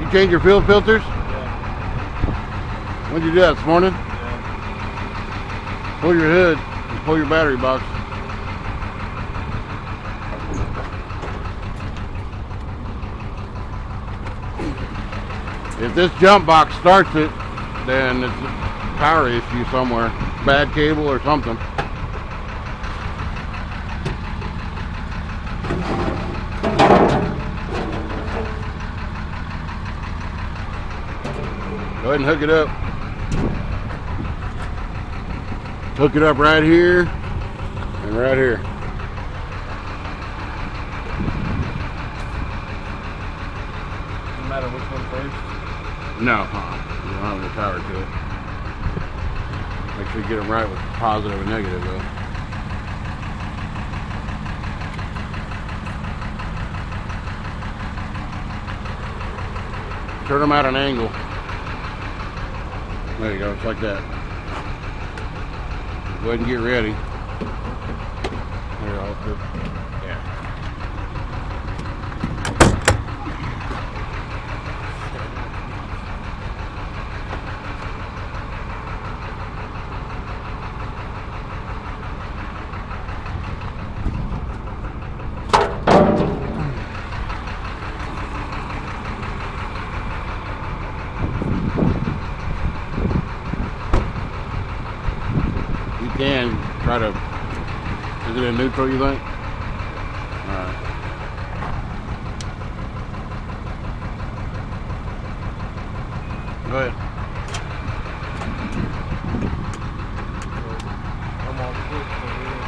You change your fuel filters? Yeah. When did you do that, this morning? Yeah. Pull your hood and pull your battery box. If this jump box starts it, then it's a power issue somewhere. Bad cable or something. Go ahead and hook it up. Hook it up right here and right here. No matter which one first? No, you don't have any power to it. Make sure you get them right with positive and negative though. Turn them at an angle. There you go, it's like that. Go ahead and get ready. There, I'll put, yeah. Can try to, is it in neutral, you think? Alright. Go ahead. I'm on foot over here.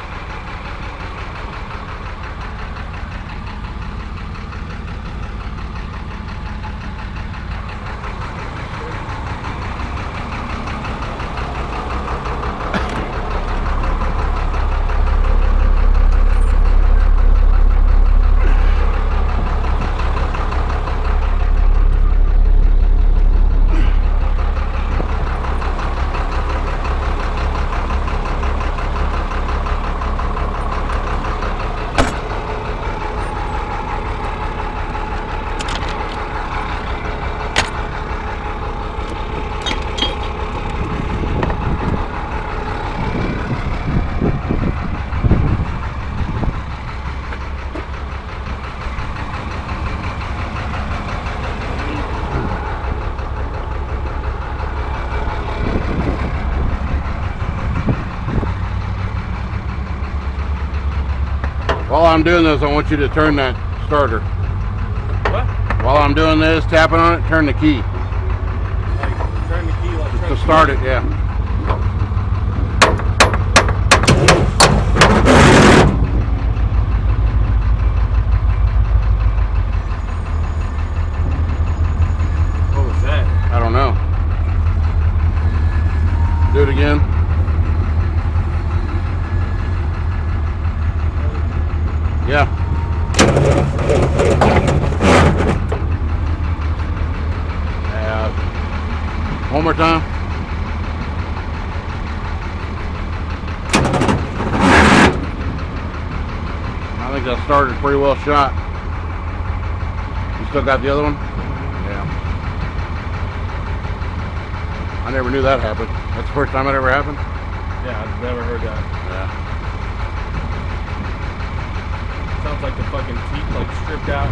While I'm doing this, I want you to turn that starter. What? While I'm doing this, tapping on it, turn the key. Like, turn the key like To start it, yeah. What was that? I don't know. Do it again. Yeah. One more time. I think that started pretty well shot. You still got the other one? Yeah. I never knew that happened. That's the first time it ever happened? Yeah, I've never heard that. Yeah. Sounds like the fucking teeth like stripped out.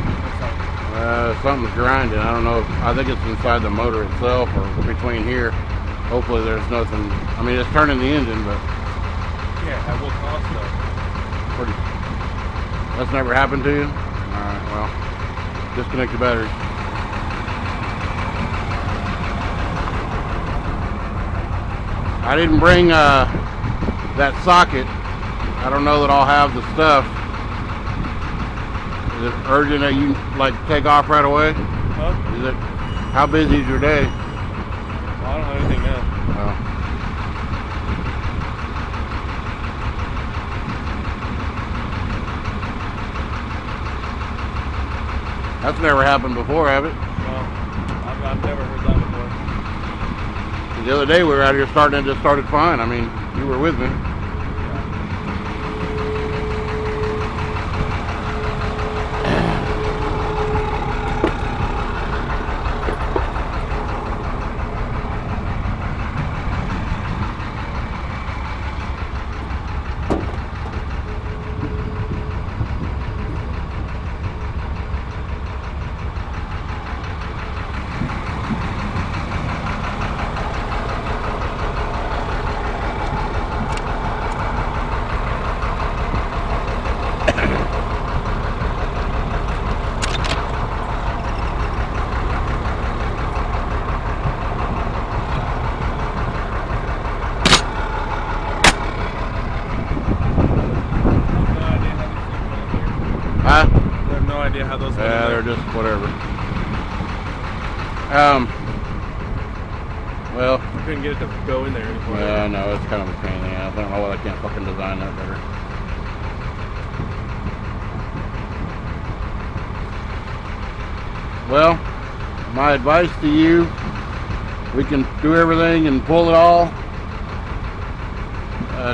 Something's grinding. I don't know. I think it's inside the motor itself or between here. Hopefully there's nothing. I mean, it's turning the engine, but Yeah, at what cost though? pretty. That's never happened to you? Alright, well, disconnect the battery. I didn't bring that socket. I don't know that I'll have the stuff. Is it urgent that you like take off right away? Huh? Is it? How busy is your day? Well, I don't have anything now. Oh. That's never happened before, have it? No, I've never heard that before. The other day we were out here starting, it just started fine. I mean, you were with me. Well, I couldn't get it to go in there anymore. yeah, no, it's kind of a pain in the ass. I don't know why I can't fucking design that better. Well, my advice to you, we can do everything and pull it all,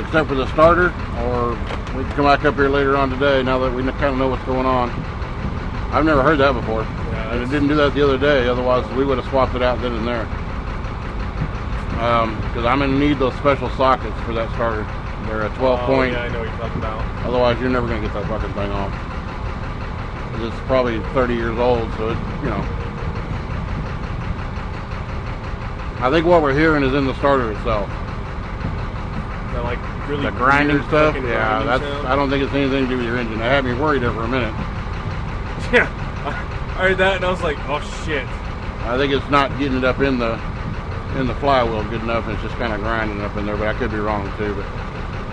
except for the starter, or we can come back up here later on today now that we kind of know what's going on. I've never heard that before, Yeah, and it didn't do that the other day, otherwise we would have swapped it out then and there. Because I'm going to need those special sockets for that starter. They're a 12 point. Yeah, I know what you're talking about. Otherwise, you're never going to get that fucking thing off. 'Cause it's probably 30 years old, so it's, you know. I think what we're hearing is in the starter itself. That like really The grinding weird stuff, fucking yeah. grinding sound. I don't think it's anything to do with your engine. That had me worried there for a minute. Yeah, I heard that and I was like, oh shit. I think it's not getting it up in the flywheel good enough, and it's just kind of grinding up in there. But I could be wrong too. But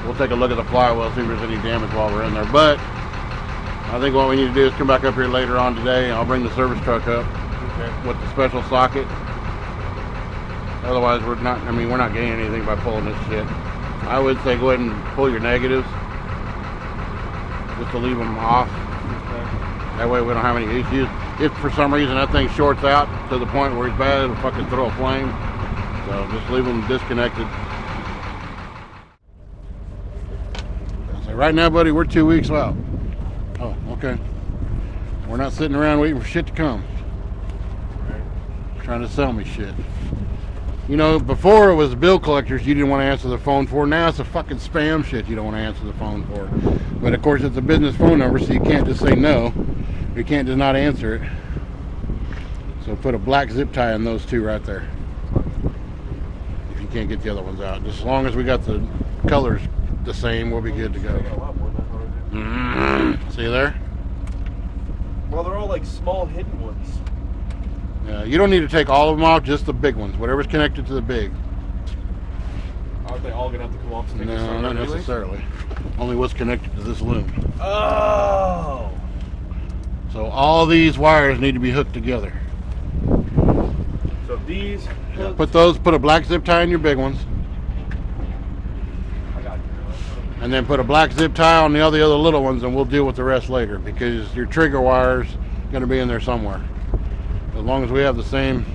we'll take a look at the flywheel, see if there's any damage while we're in there. But I think what we need to do is come back up here later on today, and I'll bring the service truck up with the special socket. Otherwise, we're not gaining anything by pulling this shit. I would say go ahead and pull your negatives, just to leave them off. That way we don't have any issues. If for some reason that thing shorts out to the point where it's bad, it'll fucking throw a flame. So just leave them disconnected. So right now, buddy, we're 2 weeks out. Oh, okay. We're not sitting around waiting for shit to come. Trying to sell me shit. You know, before it was bill collectors you didn't want to answer the phone for. Now it's a fucking spam shit you don't want to answer the phone for. But of course it's a business phone number, so you can't just say no. You can't just not answer it. So put a black zip tie on those two right there. If you can't get the other ones out. Just as long as we got the colors the same, we'll be good to go. See there? Well, they're all like small hidden ones. You don't need to take all of them off, just the big ones. Whatever's connected to the big. Aren't they all gonna have to come off? So No, not necessarily. Only what's connected to this loom. Oh. So all these wires need to be hooked together. So these. Yeah, put a black zip tie on your big ones, I got you. and then put a black zip tie on the other little ones, and we'll deal with the rest later, because your trigger wire's going to be in there somewhere. As long as we have the same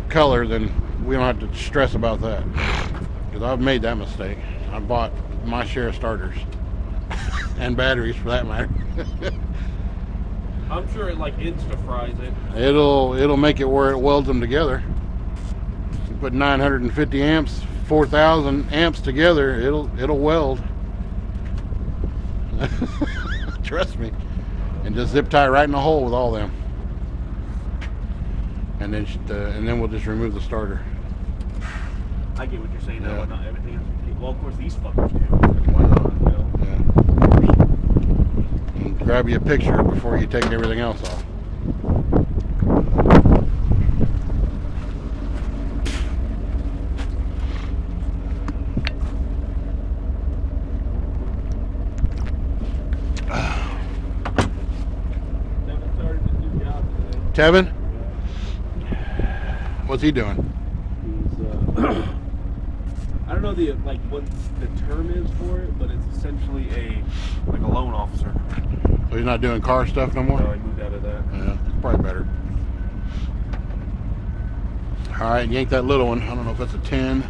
color, then we don't have to stress about that. Because I've made that mistake. I bought my share of starters and batteries, for that matter. I'm sure it like insta fries it. It'll make it where it welds them together. You put 950 amps, 4,000 amps together, it'll weld. Trust me. And just zip tie right in the hole with all them. And then we'll just remove the starter. I get what you're saying. Yeah. Though, not everything else. Well, of course these fuckers do. Why not? You know? Yeah. And grab you a picture before you take everything else off. Devin started to do job today. Tevin? What's he doing? He's I don't know what the term is for it, but it's essentially a loan officer. So he's not doing car stuff no more? So I moved out of that. Yeah, it's probably better. Alright, yank that little one. I don't know if that's a 10.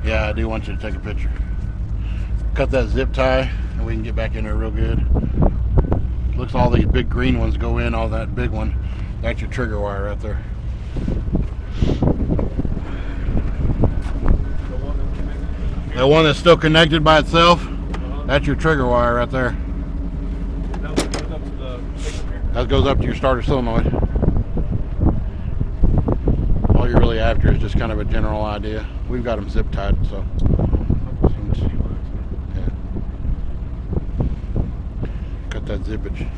Yeah, I do want you to take a picture. Cut that zip tie and we can get back in there real good. Looks all these big green ones go in, all that big one. That's your trigger wire right there. The one that's still connected by itself, that's your trigger wire right there. That goes up to your starter solenoid. All you're really after is just kind of a general idea. We've got them zip tied, so. Yeah. Cut that zippage.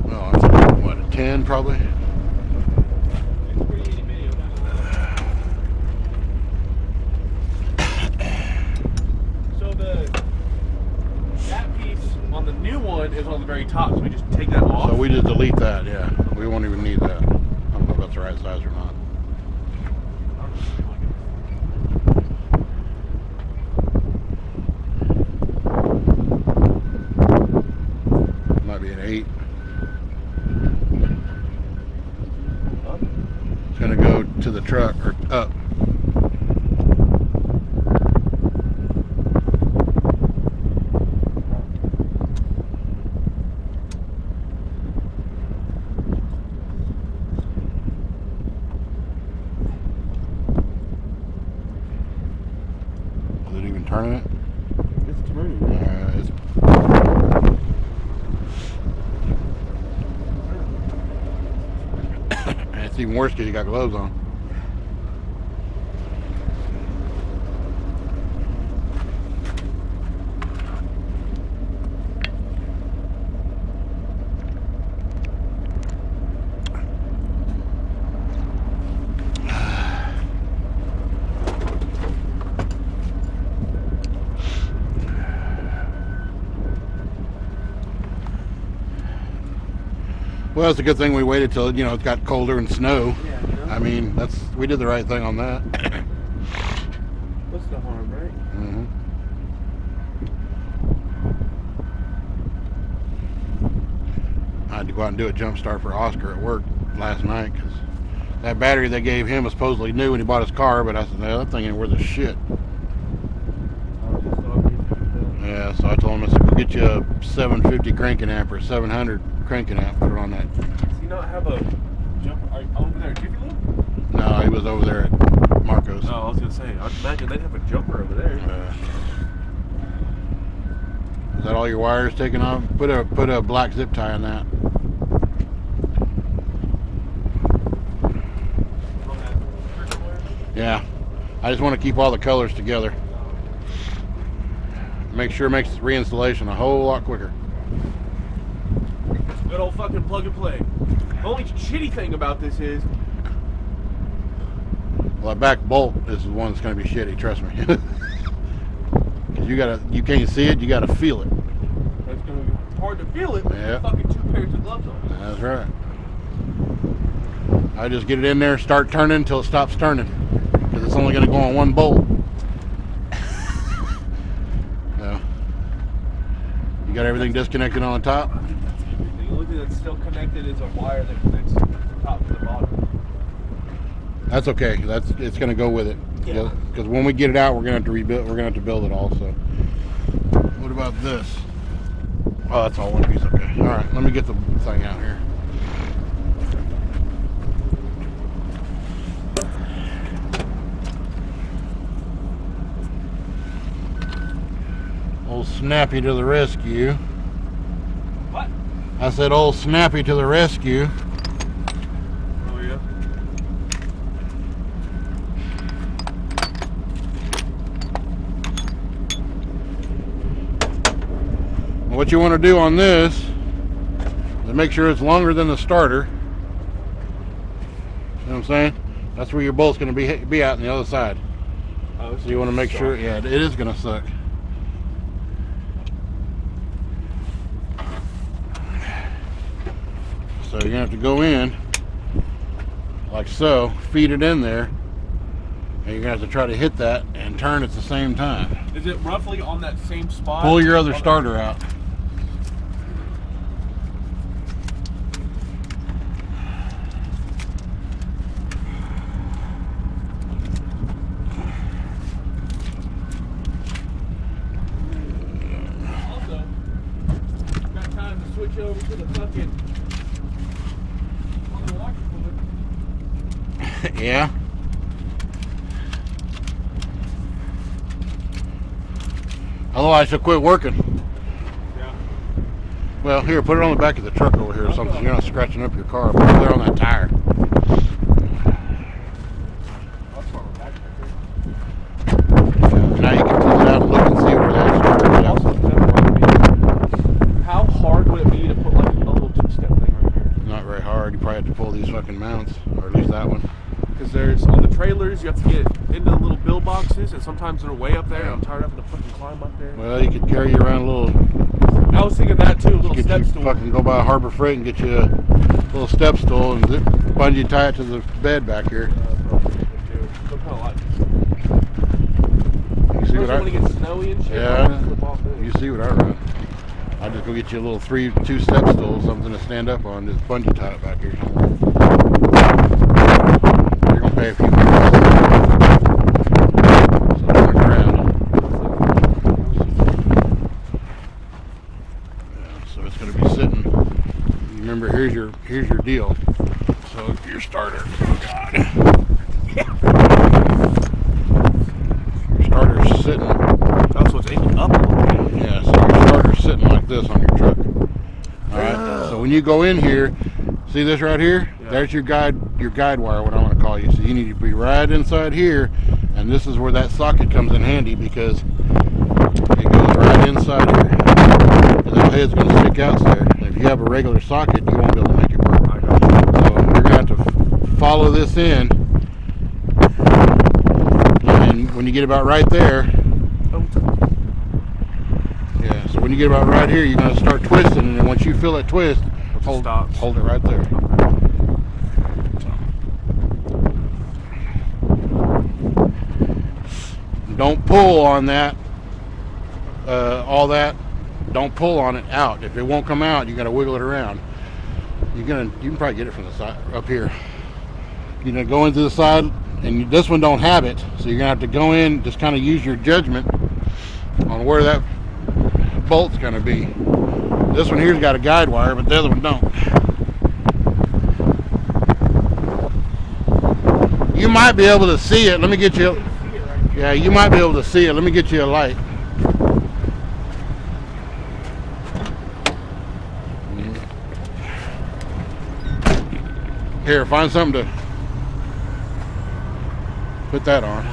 Well, that's what, a 10 probably? that, yeah. We won't even need that. I don't know if that's the right size or not. Might be an 8. Up? It's gonna go to the truck or up. Is it even turning it? It's turning. It's even worse because you got gloves on. Well, it's a good thing we waited till it got colder and snow. Yeah, I mean, we did the right thing on that. What's the harm, right? Mm-hmm. I had to go out and do a jump start for Oscar at work last night because that battery they gave him was supposedly new when he bought his car, but I said, no, that thing ain't worth a shit. Yeah, so I told him, I said, go get you a 750 cranking amp or 700 cranking amp, put it on that. Does he not have a jump over there at Jiffy Lube? No, he was over there at Marco's. Oh, I was going to say, I'd imagine they'd have a jumper over there. Is that all your wires taken off? Put a black zip tie on that. Yeah, I just want to keep all the colors together. Make sure it makes reinstallation a whole lot quicker. Good old fucking plug and play. The only shitty thing about this is, well, that back bolt is the one that's going to be shitty. Trust me. Because you can't see it. You got to feel it. it's going to be hard to feel it with Yeah. fucking 2 pairs of gloves on. That's right. I just get it in there, start turning until it stops turning. Because it's only going to go on one bolt. So, you got everything disconnected on the top? The only thing that's still connected is a wire that connects the top to the bottom. That's okay. It's going to go with it. Yeah. Because when we get it out, we're going to have to rebuild. We're going to have to build it all. So, what about this? Oh, that's all one piece. Okay. All right. Let me get the thing out here. Old Snappy to the rescue. What? I said, old Snappy to the rescue. Oh, yeah? What you want to do on this is make sure it's longer than the starter. You know what I'm saying? That's where your bolt's going to be out on the other side. Oh, So you want to make sure, yeah, it is going to suck. So you're going to have to go in like so, feed it in there, and you're going to have to try to hit that and turn at the same time. Is it roughly on that same spot? Pull your other starter out. Also, got time to switch over to the fucking other water cooler. Yeah. Otherwise, she'll quit working. Yeah. Well, here, put it on the back of the truck over here or something so you're not scratching up your car. Put it there on that tire. That's why we're back Now you can pull it out and look and see where that starter there. is. Also, how hard would it be to put like a little 2-step thing right here? Not very hard. You probably have to pull these fucking mounts, or at least that one. Because there's, on the trailers, you have to get into the little bill boxes, and sometimes they're way up there, and I'm tired of having to fucking climb up there. Well, you could carry around a little. I was thinking that too, little Get step you stool. fucking go by Harbor Freight and get you a little step stool and bungee tie it to the bed back here. Look how light. You see what Especially when it gets snowy and shit. Yeah, you see what I run. I just go get you a little two-step stool, something to stand up on, just bungee tie it back here somewhere. You're gonna pay a few bucks. So look around. Yeah, so it's gonna be sitting. Remember, here's your deal. So your starter. Oh God. Your starter's sitting. Oh, so it's aiming up a little bit. Yeah, so your starter's sitting like this on your truck. Alright. So when you go in here, see this right here? Yeah. There's your guide wire, what I'm gonna call you. So you need to be right inside here, and this is where that socket comes in handy because it goes right inside here. And that head's gonna stick out there. And if you have a regular socket, you won't be able to make it work. So you're gonna have to follow this in, and when you get about right there, yeah, so when you get about right here, you're gonna start twisting, and then once you feel it twist, hold it right there. Don't pull on that, all that. Don't pull on it out. If it won't come out, you gotta wiggle it around. You can probably get it from the side up here. You're gonna go into the side, and this one don't have it, so you're gonna have to go in, just kind of use your judgment on where that bolt's gonna be. This one here's got a guide wire, but the other one don't. You might be able to see it. Let me get you. Yeah, you might be able to see it. Let me get you a light. Here, find something to put that on.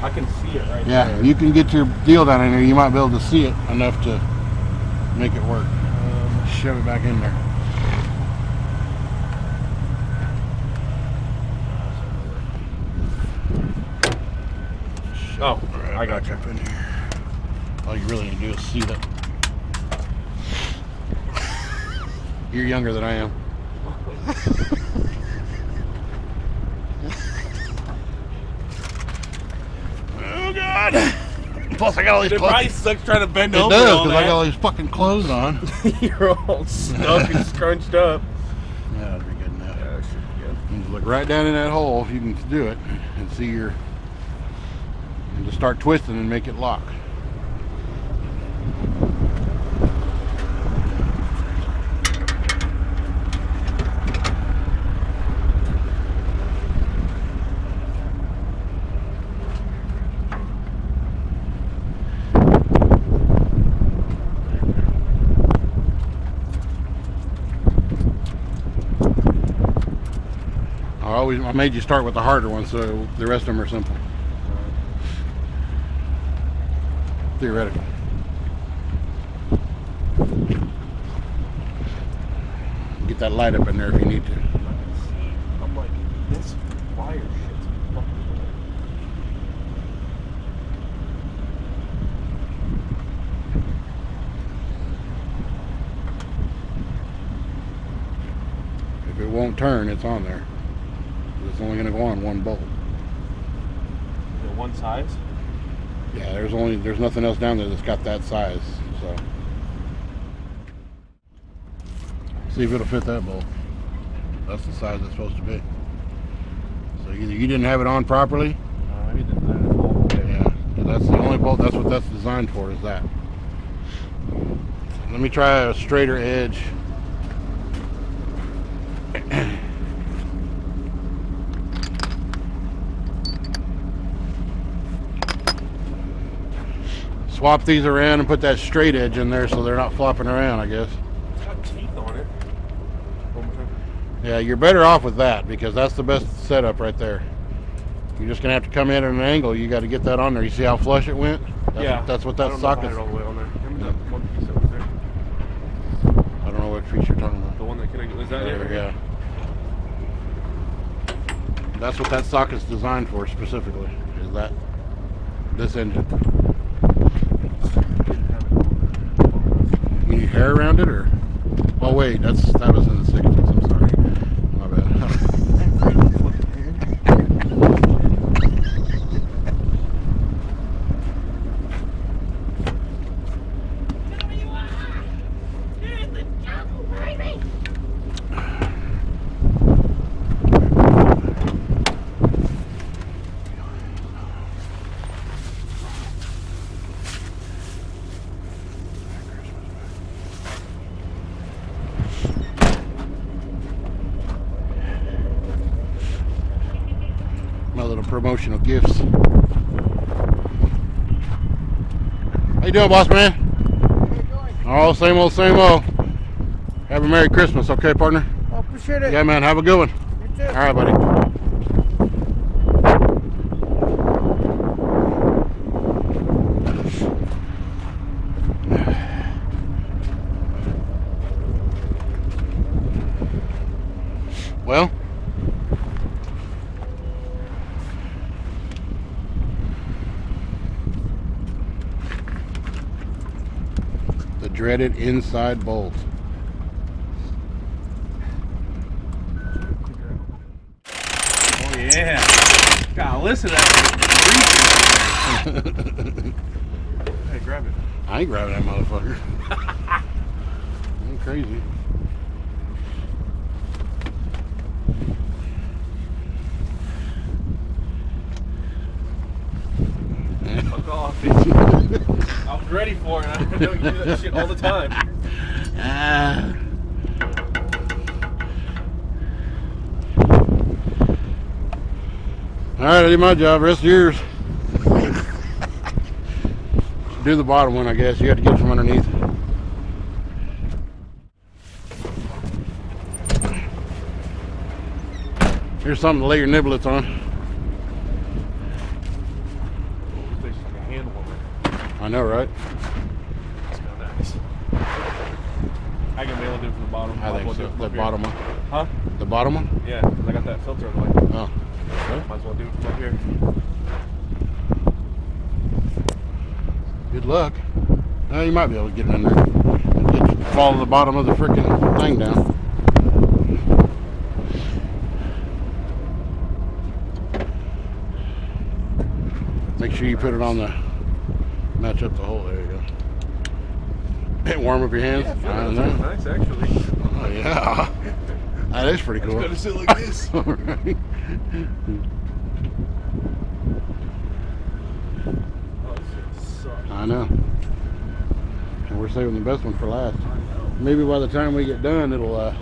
I can see it right Yeah, there. you can get your deal down in there. You might be able to see it enough to make it work. Shove it back in there. Oh, I got you. Up in here. All you really need to do is see that. You're younger than I am. Oh God! Plus, I got all these It clothes. probably sucks trying to bend It over. does all because I that. got all these fucking clothes on. You're all stuck and scrunched up. Yeah, that'll be good enough. Yeah, that should be good. You just look right down in that hole if you can do it, and see your. And just start twisting and make it lock. I made you start with the harder one, so the rest of them are simple. Theoretically. Get that light up in there if you need to. I'm like, this wire shit's fucking weird. If it won't turn, it's on there. It's only going to go on one bolt. Is it one size? Yeah, there's nothing else down there that's got that size. So see if it'll fit that bolt. That's the size it's supposed to be. So either you didn't have it on properly. Maybe the Yeah, that's the only bolt. That's what that's designed for. Is that. Let me try a straighter edge. Swap these around and put that straight edge in there so they're not flopping around, I guess. It's got teeth on it. One more time. Yeah, you're better off with that because that's the best setup right there. You're just gonna have to come in at an angle. You got to get that on there. You see how flush it went? That's what that socket's. I don't know if I had it all the way on there. Remember that one piece that was there? I don't know what piece you're talking about. The one that connected. Was that it? Yeah. That's what that socket's designed for specifically. Is that this engine? hair around it, or? Oh wait, that was in the 60s. I'm sorry. My bad. My little promotional gifts. How you doing, boss man? Oh, same old, same old. Have a Merry Christmas, okay, partner? I appreciate it. Yeah, man. Have a good one. You too. All right, buddy. Well, the dreaded inside bolt. Oh yeah. God, listen to that. Hey, grab it. I ain't grabbing that motherfucker. Ain't crazy. Fuck off, bitch. I was ready for it. I know you do that shit all the time. All right, I did my job. Rest yours. Do the bottom one, I guess. You got to get it from underneath. Here's something to lay your niblets on. This is like a hand warmer. I know, right? It's kind of nice. I can mail it in from the bottom. I think so. The bottom one. Huh? The bottom one? Yeah, 'cause I got that filter on the way. Oh. Okay. Might as well do it from up here. Good luck. You might be able to get it in there. Follow the bottom of the freaking thing down. Make sure you put it on the match up the hole. There you go. Warm up your hands. Yeah, I know. Nice, actually. Oh yeah, that is pretty cool. It's gonna sit like this. All right. Oh, this shit sucks. I know. And we're saving the best one for last. Maybe by the time we get done, it'll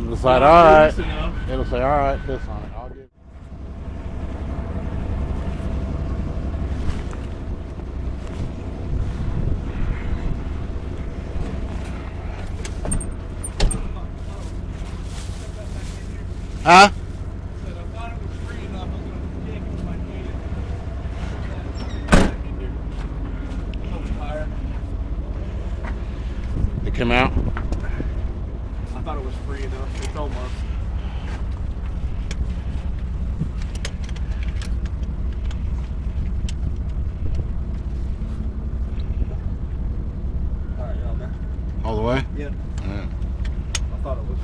decide. All right. It'll say, all right, this on it. I'll give. Huh? It came out. I thought it was free enough. It's almost. Alright, you on there? All the way? Yeah. Yeah. I thought it was.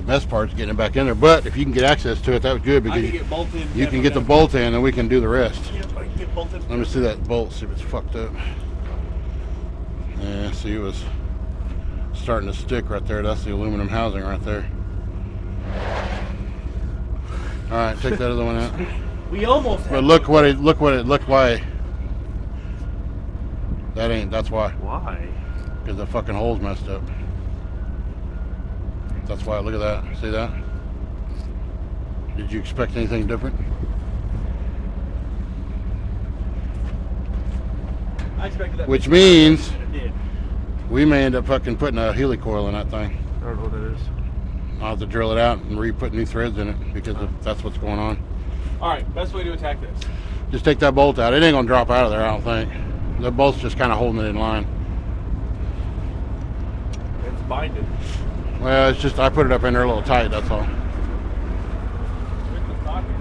Best part's getting it back in there, but if you can get access to it, that was good because you can get the bolt in and we can do the rest. Yep, I can get bolted. Let me see that bolt, see if it's fucked up. Yeah, see, it was starting to stick right there. That's the aluminum housing right there. All right, take that other one out. We almost had. But look what it looked like. That ain't. That's why. Why? Because the fucking hole's messed up. That's why. Look at that. See that? Did you expect anything different? I expected that. Which means It did. we may end up fucking putting a helicoil in that thing. I don't know what that is. I'll have to drill it out and re-put new threads in it because that's what's going on. Alright, best way to attack this. Just take that bolt out. It ain't gonna drop out of there, I don't think. The bolt's just kind of holding it in line. It's binded. Well, it's just I put it up in there a little tight, that's all. With the socket.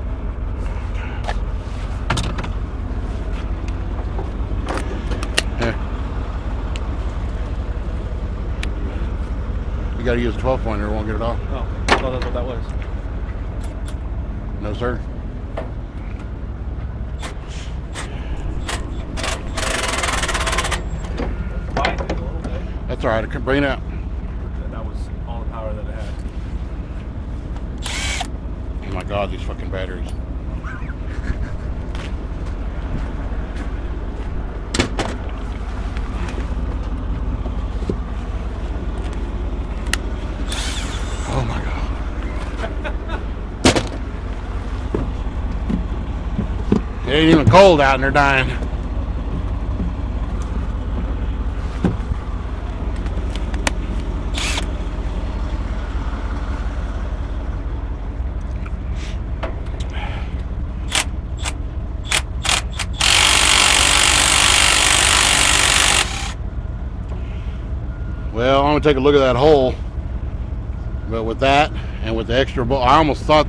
Yeah. You gotta use a 12 pointer, it won't get it off. Oh, I thought that's what that was. No, sir. It's binded a little bit. That's all right. I can bring it out. That was all the power that it had. Oh my God, these fucking batteries. Oh my God. It ain't even cold out and they're dying. Well, I'm gonna take a look at that hole. But with that and with the extra bolt, I almost saw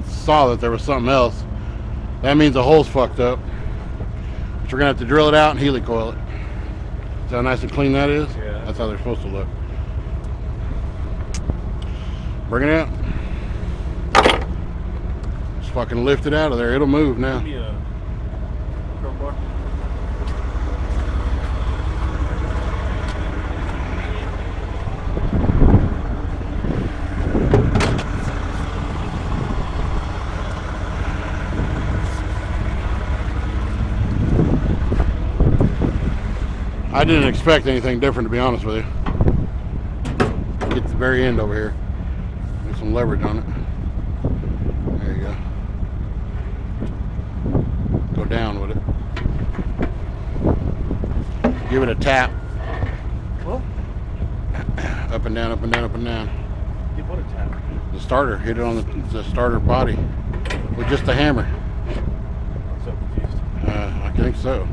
that there was something else. That means the hole's fucked up. But we're gonna have to drill it out and helicoil it. See how nice and clean that is? Yeah. That's how they're supposed to look. Bring it out. Just fucking lift it out of there. It'll move now. Give me a crowbar. I didn't expect anything different, to be honest with you. Get to the very end over here. Get some leverage on it. There you go. Go down with it. Give it a tap. Well, Up and down, up and down, up and down. give what a tap. The starter. Hit it on the starter body with just a hammer. I'm so confused. I think so.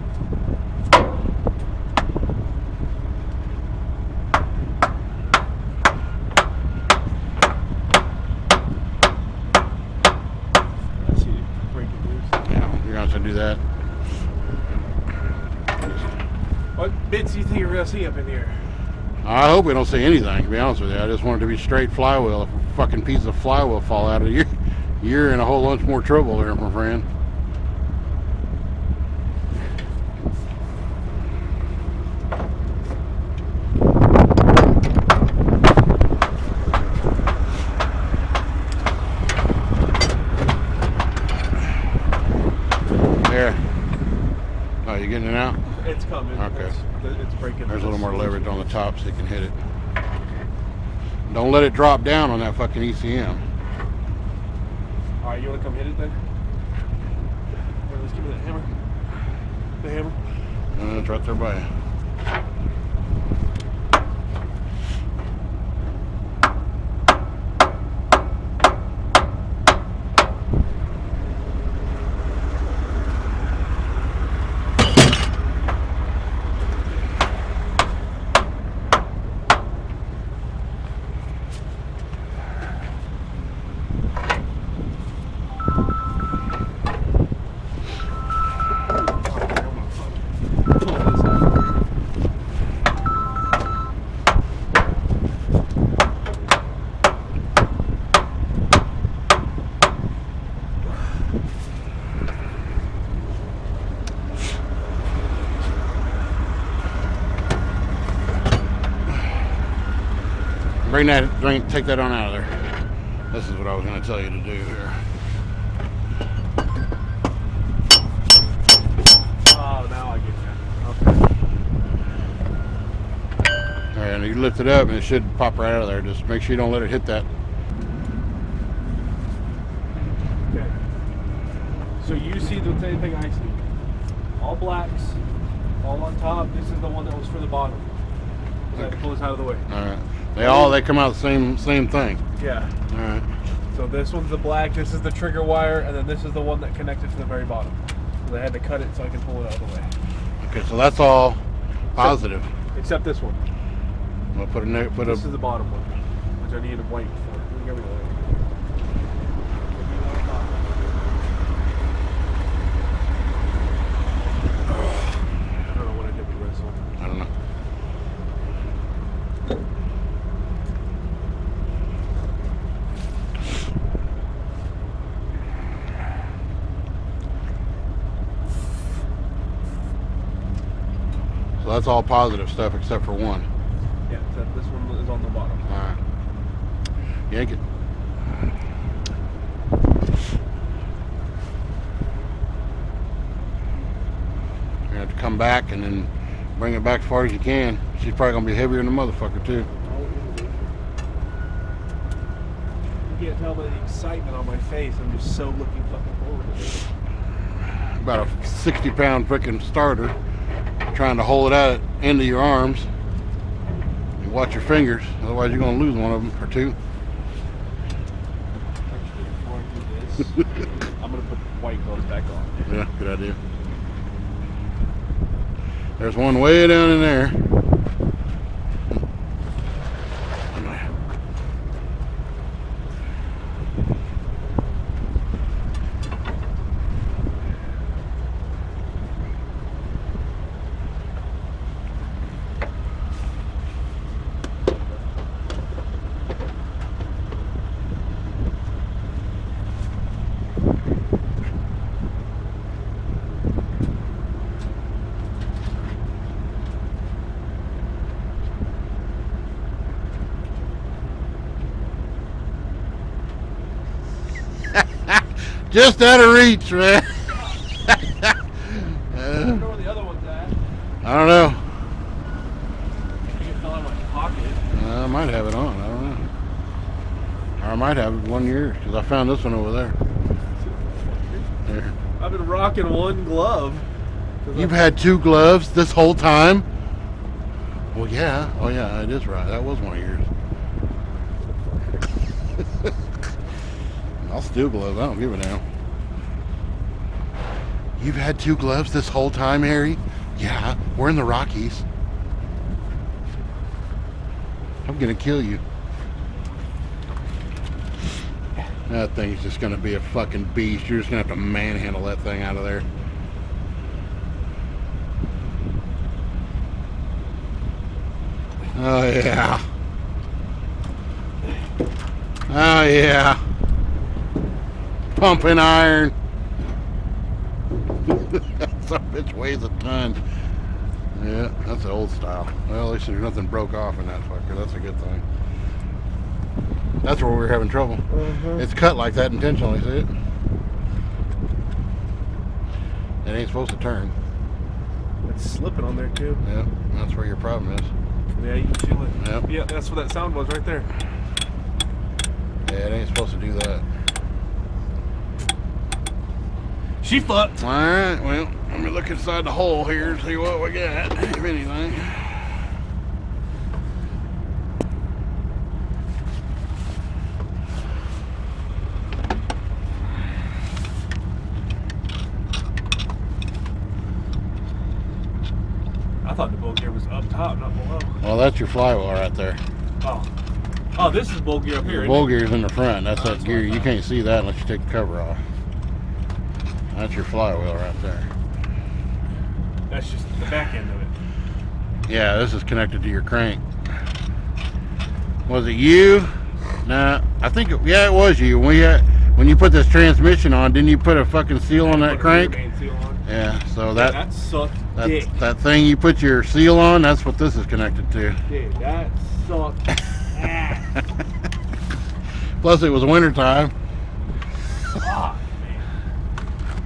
I see it breaking loose. Yeah, you're gonna have to do that. What bits do you think you're gonna see up in here? I hope we don't see anything, to be honest with you. I just want it to be straight flywheel. If a fucking piece of flywheel fall out of you, you're in a whole bunch more trouble there, my friend. There. Oh, you getting it out? It's coming. Okay. It's breaking. There's a little more leverage on the top so you can hit it. Don't let it drop down on that fucking ECM. Alright, you wanna come hit it then? Or let's give me that hammer. The hammer. It's right there by you. Take that on out of there. This is what I was going to tell you to do here. Oh, now I get that. Okay. And you lift it up and it should pop right out of there. Just make sure you don't let it hit that. Okay. So you see the same thing I see. All blacks, all on top. This is the one that was for the bottom. I had to pull this out of the way. All right. They come out the same thing. Yeah. All right. So this one's the black, this is the trigger wire, and then this is the one that connected to the very bottom. So they had to cut it so I can pull it out of the way. Okay, so that's all positive. Except this one. We'll This is the bottom one, which I need a white for. Give me the white. I don't know what I did with this one. I don't know. So that's all positive stuff except for one. Yeah, except this one is on the bottom. All right. Yank it. You're gonna have to come back and then bring it back as far as you can. She's probably gonna be heavier than the motherfucker too. You can't tell by the excitement on my face. I'm just so looking fucking forward to it. About a 60-pound freaking starter, trying to hold it out into your arms. And watch your fingers, otherwise you're gonna lose one of them or two. Actually, before I do this, I'm gonna put the white gloves back on. Yeah, good idea. There's one way down in there. Just out of reach, man. I don't know where the other one's at. I don't know. I think it fell out of my pocket. I might have it on. I don't know. Or I might have one year because I found this one over there. There. I've been rocking one glove. You've had two gloves this whole time? Well, yeah. Oh, yeah, it is right. That was one of yours. I'll steal gloves. I don't give a damn. You've had two gloves this whole time, Harry? Yeah, we're in the Rockies. I'm gonna kill you. That thing's just gonna be a fucking beast. You're just gonna have to manhandle that thing out of there. Oh yeah. Oh yeah. Pumping iron. Some bitch weighs a ton. Yeah, that's the old style. Well, at least there's nothing broke off in that fucker. That's a good thing. That's where we were having trouble. It's cut like that intentionally, see it? It ain't supposed to turn. It's slipping on there too. Yeah, that's where your problem is. Yeah, you can feel it. Yep. Yeah, that's what that sound was right there. Yeah, it ain't supposed to do that. She fucked. Alright, well, let me look inside the hole here and see what we got, if anything. I thought the bowl gear was up top, not below. Well, that's your flywheel right there. Oh, this is bowl gear up here. Your bowl gear's in the front. That's that That's gear. what I You thought. can't see that unless you take the cover off. That's your flywheel right there. That's just the back end of it. Yeah, this is connected to your crank. Was it you? Nah, I think yeah, it was you. When you put this transmission on, didn't you put a fucking seal on that Put a crank? main seal on. Yeah, so That sucked dick. that thing you put your seal on, that's what this is connected to. Dude, that sucked ass. Plus, it was wintertime. Fuck, man.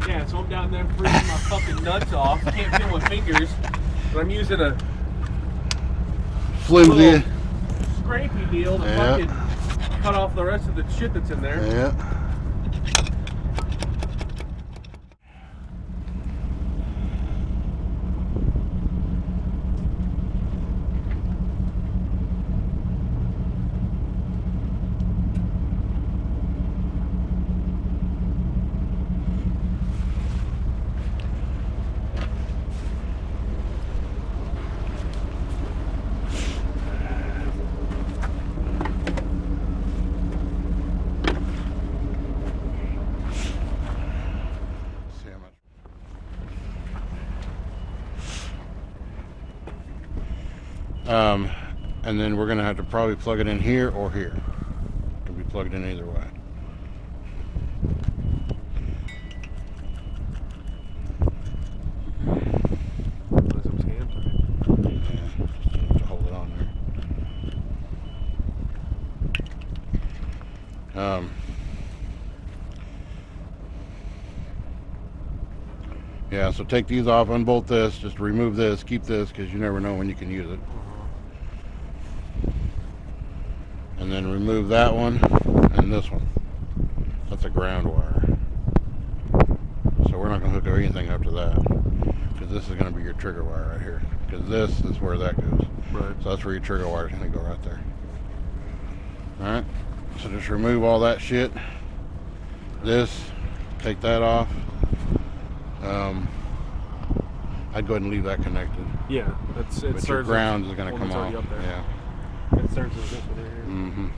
Yeah, so I'm down there freezing my fucking nuts off. Can't feel my fingers. But I'm using a Flimsy. little scrapey deal to Yeah. fucking cut off the rest of the shit that's in there. Yeah. And then we're going to have to probably plug it in here or here. It can be plugged in either way. Yeah, to hold it on there. Yeah, so take these off, unbolt this, just remove this, keep this, because you never know when you can use it. And then remove that one and this one. That's a ground wire. So we're not going to hook anything up to that, because this is going to be your trigger wire right here. Because this is where that goes. Right. So that's where your trigger wire is going to go right there. Alright, so just remove all that shit. This, take that off. I'd go ahead and leave that connected. Yeah, that's it. But your ground is going to come off. Yeah. It serves as this one here. Mm-hmm.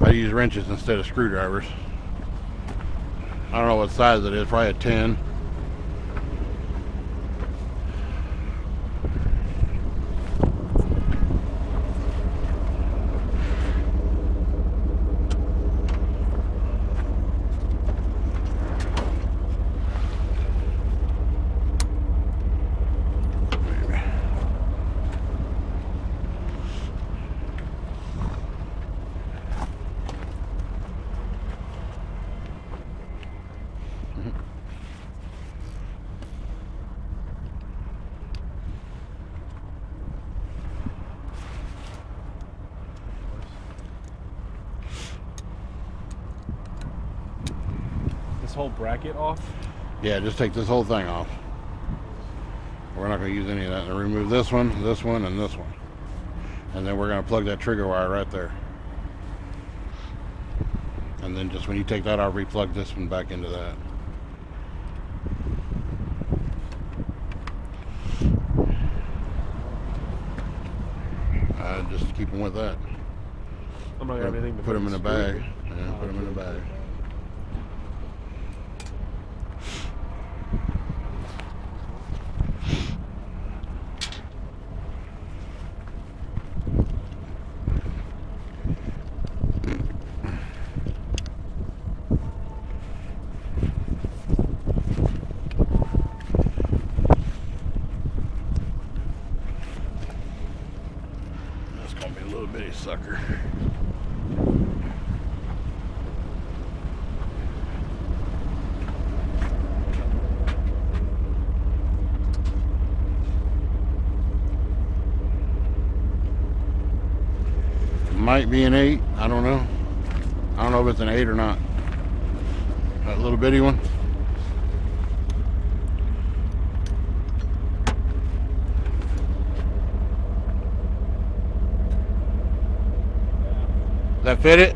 I use wrenches instead of screwdrivers. I don't know what size it is, probably a 10. This whole bracket off? Yeah, just take this whole thing off. We're not going to use any of that. And remove this one, and this one. And then we're going to plug that trigger wire right there. And then just when you take that out, replug this one back into that. Just keep them with that. I'm not going to have anything to put them in a bag. Yeah, put them in a bag. Sucker. Might be an 8. I don't know. I don't know if it's an 8 or not. That little bitty one. That fit it?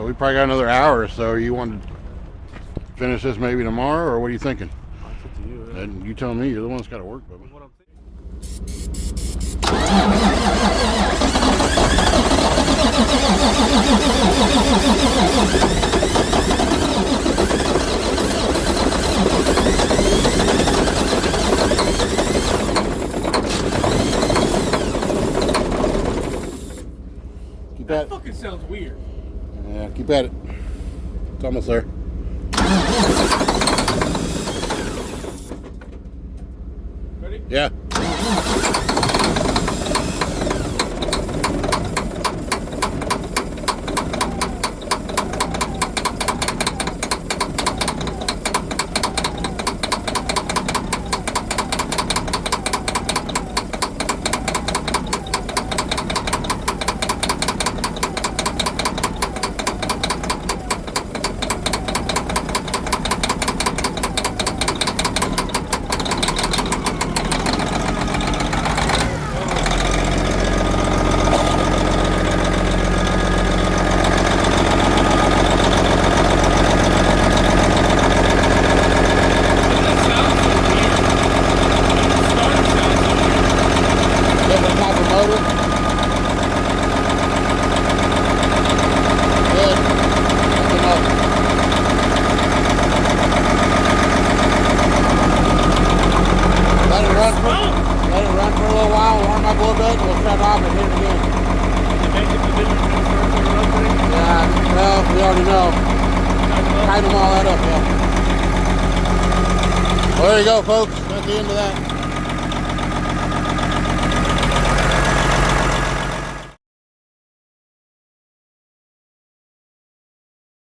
We probably got another hour or so. You want to finish this maybe tomorrow, or what are you thinking? It's up to you. And you tell me. You're the one that's got to work, Bubba. What I'm Keep at it. That fucking sounds weird. Yeah, keep at it. It's almost there. Ready? Yeah. run for a little while, warm up a little bit, and we'll shut off and hit it again. Yeah, well, we already know. Tighten them all that up, yeah. Well, there you go, folks. That's the end of that.